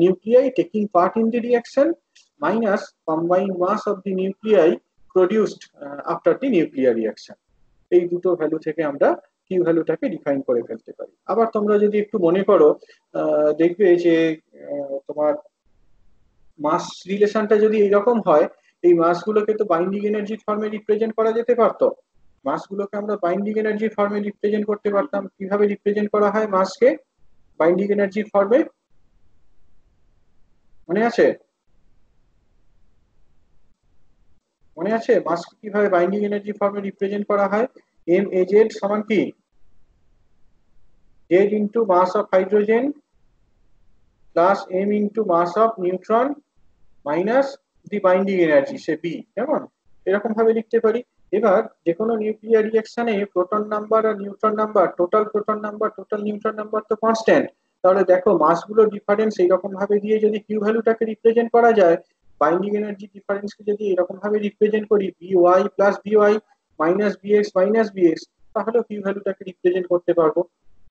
nuclei taking part in the reaction minus combined mass of the nuclei produced after the nuclear reaction. এই দুটো ভ্যালু থেকে আমরা কিউ ভ্যালুটাকে ডিফাইন করে ফেলতে পারি। আবার তোমরা যদি একটু মনে করো দেখবে যে তোমার মাস রিলেশনটা যদি এইরকম হয়, এই মাসগুলোকে তো বাইন্ডিং এনার্জি ফর্মে রিপ্রেজেন্ট করা যেতে পারতো। মাসগুলোকে আমরা বাইন্ডিং এনার্জি ফর্মে রিপ্রেজেন্ট করতে পারতাম। কিভাবে রিপ্রেজেন্ট করা হয় মাসকে বাইন্ডিং এনার্জি ফর্মে, মনে আছে? মনে আছে মাসকে কিভাবে বাইন্ডিং এনার্জি ফর্মে রিপ্রেজেন্ট করা হয়? এম এ জেড সমান কি Z into mass of hydrogen plus M into mass of neutron minus the binding energy say B, কেমন? এরকম ভাবে লিখতে পারি। এবার যে কোনো নিউক্লিয়ার রিঅ্যাকশনে প্রোটন নাম্বার আর neutron number, total proton number total neutron number তো কনস্ট্যান্ট। তাহলে দেখো মাসগুলোর ডিফারেন্স এইরকম ভাবে দিয়ে যদি কিউ ভ্যালুটাকে রিপ্রেজেন্ট করা যায়, বাইন্ডিং এনার্জি ডিফারেন্সকে যদি এরকম ভাবে রিপ্রেজেন্ট করি B Y plus B Y minus B X, তাহলে কিউ ভ্যালুটাকে রিপ্রেজেন্ট করতে পারবো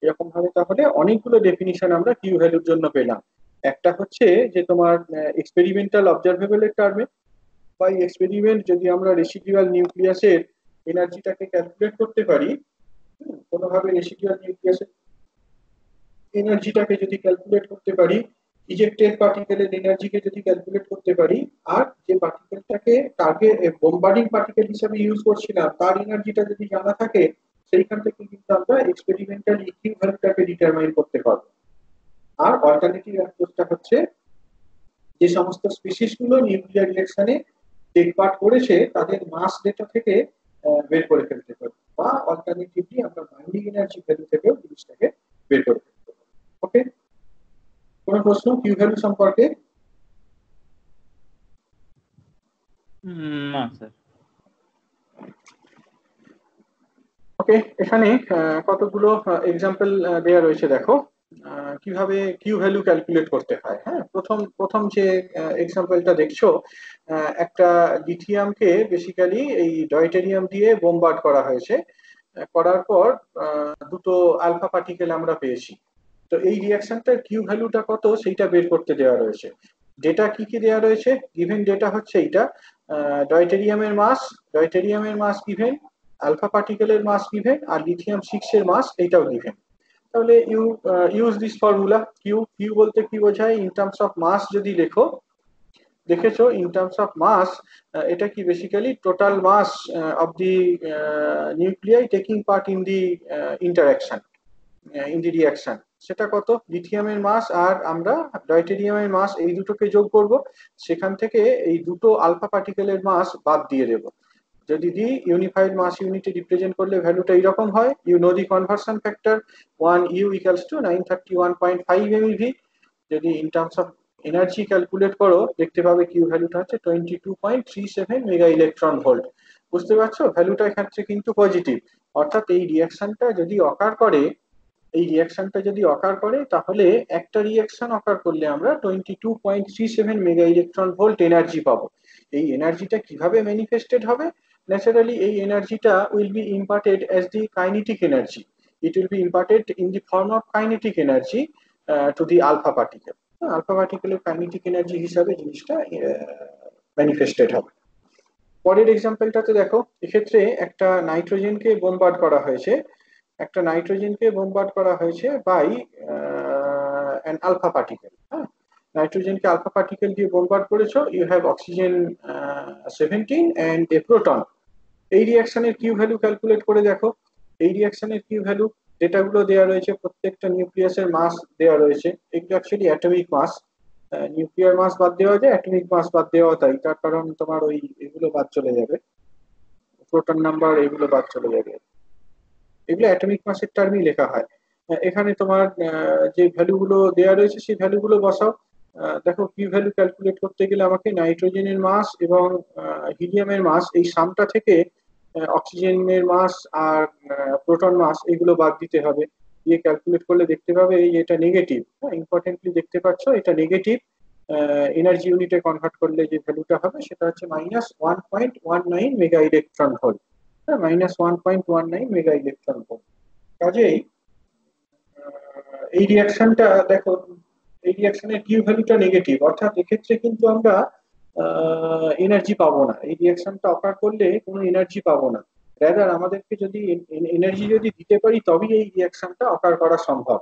এরকম ভাবে। তাহলে অনেকগুলো ডেফিনিশন আমরা কিউ ভ্যালুর জন্য পেলাম। একটা হচ্ছে যে তোমার এক্সপেরিমেন্টাল অবজারভেবলের টার্মে, বাই এক্সপেরিমেন্ট যদি আমরা রেসিডুয়াল নিউক্লিয়াসের এনার্জিটাকে ক্যালকুলেট করতে পারি, কোনোভাবে রেসিডুয়াল নিউক্লিয়াসের এনার্জিটাকে যদি ক্যালকুলেট করতে পারি, ইজেক্টেড পার্টিকেলের এনার্জিকে যদি ক্যালকুলেট করতে পারি, আর যে পার্টিকেলটাকে টার্গেট বোম্বার্ডিং পার্টিকেল হিসেবে ইউজ করছিলাম তার এনার্জিটা যদি জানা থাকে, সেইখান থেকে কিন্তু আমরা এক্সপেরিমেন্টাল ইকিউ ভ্যালুটাকে ডিটারমাইন করতে পারবো। আর অল্টারনেটিভ অ্যাপ্রোচটা হচ্ছে যে সমস্ত স্পিসিস গুলো নিউক্লিয়ার রিঅ্যাকশনে টেক পার্ট করেছে তাদের মাস ডেটা থেকে বের করে ফেলতে পারি, বা অল্টারনেটিভলি আমরা বাইন্ডিং এনার্জি ভ্যালু থেকেও জিনিসটাকে বের করে ফেলতে পারি। ওকে, কোনো প্রশ্ন কিউ ভ্যালু সম্পর্কে? না স্যার। ওকে, এখানে কতগুলো এক্সাম্পল দেয়া রয়েছে দেখো কিভাবে কিউ ভ্যালু ক্যালকুলেট করতে হয়। হ্যাঁ, প্রথম প্রথম যে এক্সাম্পলটা দেখছো, একটা লিথিয়ামকে বেসিক্যালি এই ডয়টেরিয়াম দিয়ে বোমবার্ড করা হয়েছে। করার পর দুটো আলফা পার্টিকেল আমরা পেয়েছি। তো এই রিঅ্যাকশনটার কিউ ভ্যালুটা কত সেইটা বের করতে দেওয়া রয়েছে। ডেটা কি কি দেওয়া রয়েছে? গিভেন ডেটা হচ্ছে এইটা, ডয়টেরিয়ামের মাস গিভেন, আলফা পার্টিকেলের মাস গিভেন, আর লিথিয়াম 6 এর মাস এইটাও গিভেন। তাহলে use this formula. Q Q বলতে কি বোঝায়? ইন টার্মস অফ মাস যদি লেখো, দেখেছো ইন টার্মস অফ মাস এটা কি basically total mass of the nuclei taking part in the interaction, in the reaction. সেটা কত? লিথিয়ামের মাস আর আমরা ডয়টেরিয়ামের মাস এই দুটোকে যোগ করব, সেখান থেকে এই দুটো আলফা পার্টিকেলের মাস বাদ দিয়ে দেব। যদি দি ইউনিফাইড মাস ইউনিটে রিপ্রেজেন্ট করলে ভ্যালুটা এইরকম হয়, you know the conversion factor 1 U equals to 931.5 MeV। যদি in terms of energy calculate করো দেখতে পাবে কিউ ভ্যালুটা হচ্ছে 22.37 মেগা ইলেকট্রন ভোল্ট। বুঝতে পারছো ভ্যালুটা এখান থেকে কিন্তু পজিটিভ। অর্থাৎ এই রিঅ্যাকশনটা যদি অকার করে, তাহলে একটা রিঅ্যাকশন অকার করলে আমরা 22.37 মেগা ইলেকট্রন ভোল্ট এনার্জি পাবো। এই এনার্জিটা কিভাবে ম্যানিফেস্টেড হবে? ন্যাচারালি এই এনার্জিটা will be imparted as the kinetic energy, it will be imparted in the form of kinetic energy to the alpha particle. Alpha পার্টিকেলের কাইনেটিক এনার্জি হিসাবে জিনিসটা ম্যানিফেস্টেড হবে। পরের এক্সাম্পলটাতে দেখো, এক্ষেত্রে একটা নাইট্রোজেনকে বোমবার্ড করা হয়েছে, বাই অ্যান আলফা পার্টিকেল। হ্যাঁ, নাইট্রোজেনকে আলফা পার্টিকেল দিয়ে বোমবার্ড করেছো, you have oxygen 17 and a proton. এই রিঅ্যাকশনের কিউ ভ্যালু ক্যালকুলেট করে দেখো। এই রিঅ্যাকশনের কিউ ভ্যালু ডেটাগুলো দেওয়া রয়েছে, প্রত্যেকটা নিউক্লিয়াসের মাস দেওয়া রয়েছে। এগুলো অ্যাকচুয়ালি অ্যাটমিক মাস, নিউক্লিয়ার মাস বাদ দেওয়া যায়, অ্যাটমিক মাস বাদ দেওয়া তাই, তার কারণ তোমার ওই এগুলো বাদ চলে যাবে, প্রোটন নাম্বার এগুলো বাদ চলে যাবে, এগুলো অ্যাটমিক মাসের টার্মই লেখা হয়। এখানে তোমার যে ভ্যালুগুলো দেওয়া রয়েছে সেই ভ্যালুগুলো বসাও। দেখো কিউ ভ্যালু ক্যালকুলেট করতে গেলে আমাকে নাইট্রোজেনের মাস এবং হিলিয়ামের মাস এই সামটা থেকে অক্সিজেনের মাস আর প্রোটন মাস এগুলো বাদ দিতে হবে। দিয়ে ক্যালকুলেট করলে দেখতে পাবে এই এটা নেগেটিভ। হ্যাঁ, ইম্পর্টেন্টলি দেখতে পাচ্ছ এটা নেগেটিভ। এনার্জি ইউনিটে কনভার্ট করলে যে ভ্যালুটা হবে সেটা হচ্ছে -1.19 মেগা ইলেকট্রন ভোল্ট। হ্যাঁ, -1.19 মেগা ইলেকট্রন ভোল্ট। কাজেই এই রিয়াকশনটা দেখো, এই রিয়াকশনের কিউ ভ্যালুটা নেগেটিভ, অর্থাৎ এক্ষেত্রে কিন্তু আমরা এনার্জি পাবো না। এই রিয়াকশনটা অকার করলে কোনো এনার্জি পাবো না, রাদার আমাদেরকে যদি এনার্জি যদি দিতে পারি তবেই এই রিয়াকশনটা অকার করা সম্ভব।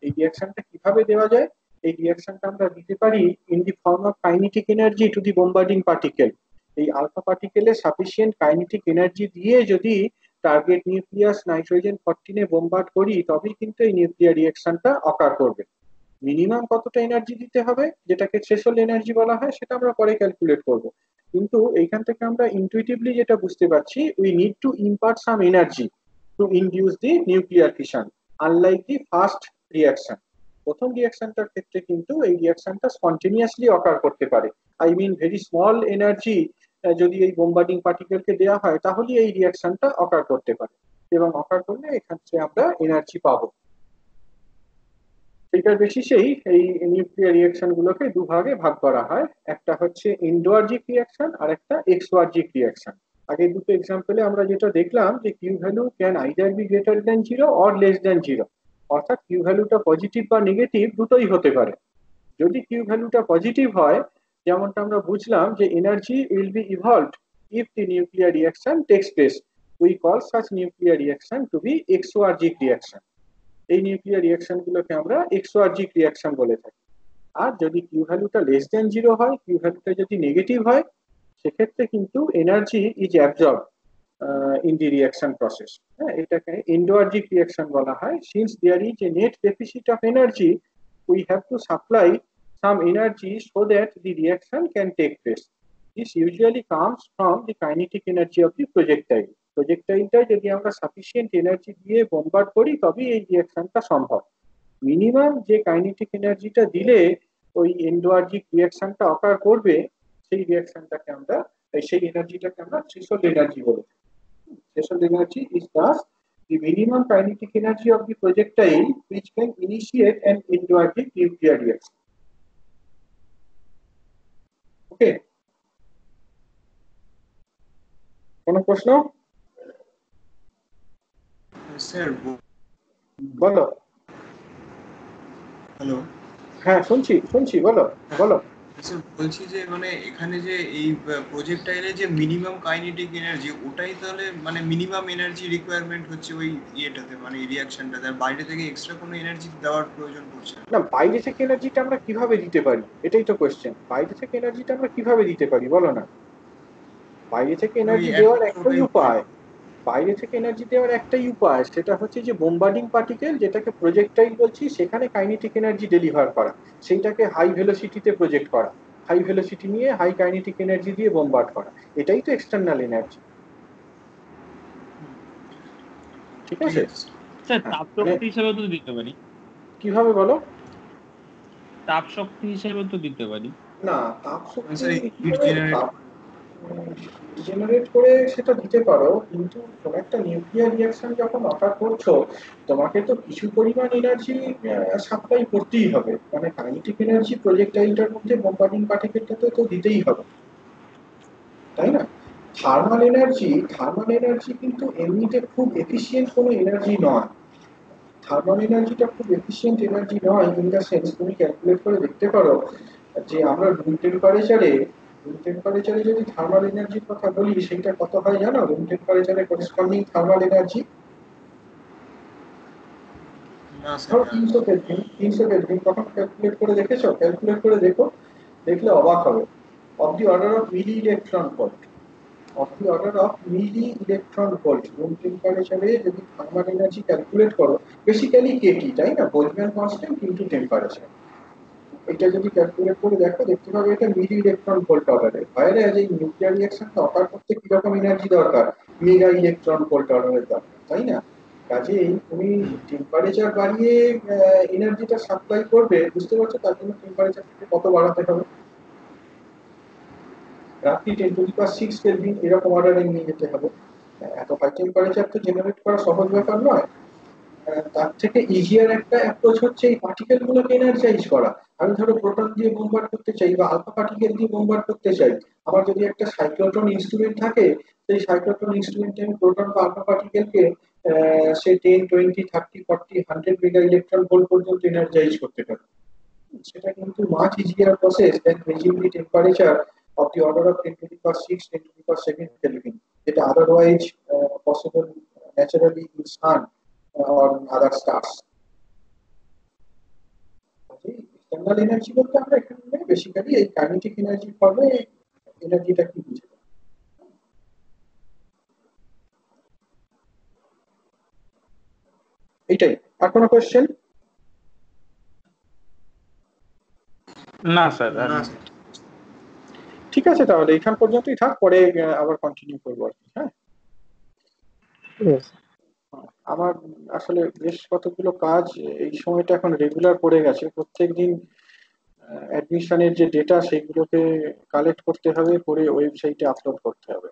এই রিয়াকশনটা কিভাবে দেওয়া যায়? এই রিয়াকশনটা আমরা দিতে পারি in the form of kinetic energy to the bombarding particle. এই আলফা পার্টিকেলের সাফিসিয়েন্ট কাইনেটিক এনার্জি দিয়ে যদি টার্গেট নিউক্লিয়াস নাইট্রোজেন 14 এ বোমবার্ড করি তবেই কিন্তু এই নিউক্লিয়ার রিঅ্যাকশনটা অকার করবে। মিনিমাম কতটা এনার্জি দিতে হবে, যেটাকে থ্রেশহোল্ড এনার্জি বলা হয়, সেটা আমরা পরে ক্যালকুলেট করব। কিন্তু এইখান থেকে আমরা ইনটুইটিভলি যেটা বুঝতে পারছি, we need to impart some energy to induce the nuclear fission, unlike the first reaction. প্রথম রিঅ্যাকশনটার ক্ষেত্রে কিন্তু এই রিঅ্যাকশনটা স্পন্টেনিয়াসলি অকার করতে পারে। I mean very small energy যদি এই বোম্বার্ডিং পার্টিকেলকে দেওয়া হয় তাহলে এই রিঅ্যাকশনটা অকার করতে পারে, এবং অকার করলে এখান থেকে আমরা এনার্জি পাবো। এটার বেসিসেই এই নিউক্লিয়ার রিঅ্যাকশন গুলোকে দুভাগে ভাগ করা হয়, একটা হচ্ছে এন্ডোয়ার্জিক রিঅ্যাকশন আর একটা এক্সোয়ার্জিক রিঅ্যাকশন। আগে দুটো এক্সাম্পলে আমরা যেটা দেখলাম যে Q value can either be greater than zero or less than zero, অর্থাৎ কিউ ভ্যালুটা পজিটিভ বা নেগেটিভ দুটোই হতে পারে। যদি কিউ ভ্যালুটা পজিটিভ হয়, যেমনটা আমরা বুঝলাম যে energy will be evolved if the nuclear reaction takes place, we call such nuclear reaction to be exoergic reaction. এই নিউক্লিয়ার রিঅ্যাকশন গুলোকে আমরা এক্সোয়ার্জিক রিঅ্যাকশন বলে থাকি। আর যদি কিউ ভ্যালুটা লেস দেন জিরো হয়, কিউ ভ্যালুটা যদি নেগেটিভ হয়, সেক্ষেত্রে কিন্তু energy is absorb in the reaction process. হ্যাঁ, এটাকে এন্ডোয়ার্জিক রিঅ্যাকশন বলা হয়। Since there is a net deficit of energy, we have to supply some energy so that the reaction can take place. This usually comes from the kinetic energy of the projectile. প্রজেক্টাইলটা যদি আমরা সাফিসিয়েন্ট এনার্জি দিয়ে বোমবার্ড করি তবেই এই রিঅ্যাকশনটা সম্ভব। মিনিমাম যে কাইনেটিক এনার্জিটা দিলে ওই এন্ডোয়ার্জিক রিঅ্যাকশনটা অকার করবে, সেই রিঅ্যাকশনটাকে আমরা সেই এনার্জিটাকে আমরা থ্রেশহোল্ড এনার্জি বলে থাকি। Threshold energy is thus the minimum kinetic energy of the projectile which can initiate an endoergic nuclear reaction. ওকে, কোনো প্রশ্ন? স্যার বলো। হ্যালো, হ্যাঁ, শুনছি শুনছি, বলো বলো। স্যার বলছি যে মানে এখানে যে এই প্রজেক্টাইলে যে মিনিমাম কাইনেটিক এনার্জি, ওটাই তাহলে মানে মিনিমাম এনার্জি রিকোয়ারমেন্ট হচ্ছে ওই ইয়েটাতে, মানে এই রিঅ্যাকশনটাতে, আর বাইরে থেকে এক্সট্রা কোনো এনার্জি দেওয়ার প্রয়োজন পড়ছে না, বাইরে থেকে এনার্জিটা আমরা কিভাবে দিতে পারি, এটাই তো কোশ্চেন। বাইরে থেকে এনার্জিটা আমরা কিভাবে দিতে পারি বলো না। বাইরে থেকে এনার্জি দেওয়ার একটাই উপায়, বাইরে থেকে এনার্জি দেওয়ার একটাই উপায়, সেটা হচ্ছে যে বোম্বার্ডিং পার্টিকেল, যেটাকে প্রজেক্টাইল বলছি, সেখানে কাইনেটিক এনার্জি ডেলিভার করা, সেইটাকে হাই ভেলোসিটিতে প্রজেক্ট করা, হাই ভেলোসিটি নিয়ে হাই কাইনেটিক এনার্জি দিয়ে বোমবার্ড করা, এটাই তো এক্সটার্নাল এনার্জি। ঠিক আছে স্যার, তাপ শক্তি হিসেবে তো দিতে পারি। কিভাবে বলো? তাপ শক্তি হিসেবে তো দিতে পারি না, তাপ শক্তি হিট জেনারেট জেনারেট করে সেটা দিতে পারো, কিন্তু কোনো একটা নিউক্লিয়ার রিঅ্যাকশন যখন অকার করছো, তোমাকে তো কিছু পরিমাণ এনার্জি সাপ্লাই করতেই হবে, মানে কাইনেটিক এনার্জি প্রজেক্টাইলটার মধ্যে বোম্বার্ডিং পার্টিকেলটাতে তো দিতেই হবে, তাই না? থার্মাল এনার্জি কিন্তু এমনিতে খুব এফিশিয়েন্ট কোনো এনার্জি নয়। থার্মাল এনার্জিটা খুব এফিশিয়েন্ট এনার্জি নয় ইন দ্য সেন্স, তুমি ক্যালকুলেট করে দেখতে পারো যে আমরা রুম টেম্পারেচারে রুম টেম্পারেচারে যদি থার্মাল এনার্জির কথা বলি সেটা কত হয় জানো? রুম টেম্পারেচারে করেসপন্ডিং থার্মাল এনার্জি না স্যার, ধরো 300 কেলভিন কখন ক্যালকুলেট করে দেখেছো? ক্যালকুলেট করে দেখো, দেখলে অবাক হবে। Of the order of milli electron volt, of the order of milli electron volt room টেম্পারেচারে যদি থার্মাল এনার্জি ক্যালকুলেট করো, বেসিক্যালি কেটি, তাই না, বোলজম্যান কনস্ট্যান্ট ইনটু টেম্পারেচার, এটা যদি ক্যালকুলেট করে দেখো দেখতে পাবে এটা মিলি ইলেকট্রন ভোল্ট অর্ডারে। বাইরে এই নিউক্লিয়ার রিঅ্যাকশনটা অকার করতে কিরকম এনার্জি দরকার? মেগা ইলেকট্রন ভোল্ট অর্ডারের দরকার, তাই না? কাজেই তুমি টেম্পারেচার বাড়িয়ে এনার্জিটা সাপ্লাই করবে, বুঝতে পারছো তার জন্য টেম্পারেচারটাকে কত বাড়াতে হবে? রাত্রি 10⁶ কেলভিন এরকম অর্ডারে নিয়ে যেতে হবে। এত হাই টেম্পারেচার তো জেনারেট করা সহজ ব্যাপার নয়। তার থেকে ইজিয়ার একটা অ্যাপ্রোচ হচ্ছে এই পার্টিকেল গুলোকে এনার্জাইজ করা। আমি ধরো প্রোটন দিয়ে বোম্বার্ড করতে চাই বা আলফা পার্টিকেল দিয়ে বোম্বার্ড করতে চাই, আমার যদি একটা সাইক্লোট্রন ইনস্ট্রুমেন্ট থাকে, সেই সাইক্লোট্রন ইনস্ট্রুমেন্টে আমি প্রোটন বা আলফা পার্টিকেলকে সে 10, 20, 30, 40, 100 মেগা ইলেকট্রন ভোল্ট পর্যন্ত এনার্জাইজ করতে পারে। সেটা কিন্তু much easier process than raising the temperature of the order of 10⁶, 10⁷ Kelvin, যেটা otherwise possible naturally in sun or other stars. External energy বলতে আমরা এখানে বেসিক্যালি এই কাইনেটিক এনার্জি ফর্মে এনার্জিটা কি বুঝি। এইটাই। আর কোনো কোয়েশ্চেন? না স্যার, না স্যার। ঠিক আছে, তাহলে এখান পর্যন্তই থাক, পরে আবার কন্টিনিউ করবো আর কি। হ্যাঁ, আমার আসলে বেশ কতগুলো কাজ এই সময়টা এখন রেগুলার পড়ে গেছে। প্রত্যেকদিন অ্যাডমিশনের যে ডেটা সেগুলোকে কালেক্ট করতে হবে, করে ওয়েবসাইটে আপলোড করতে হবে।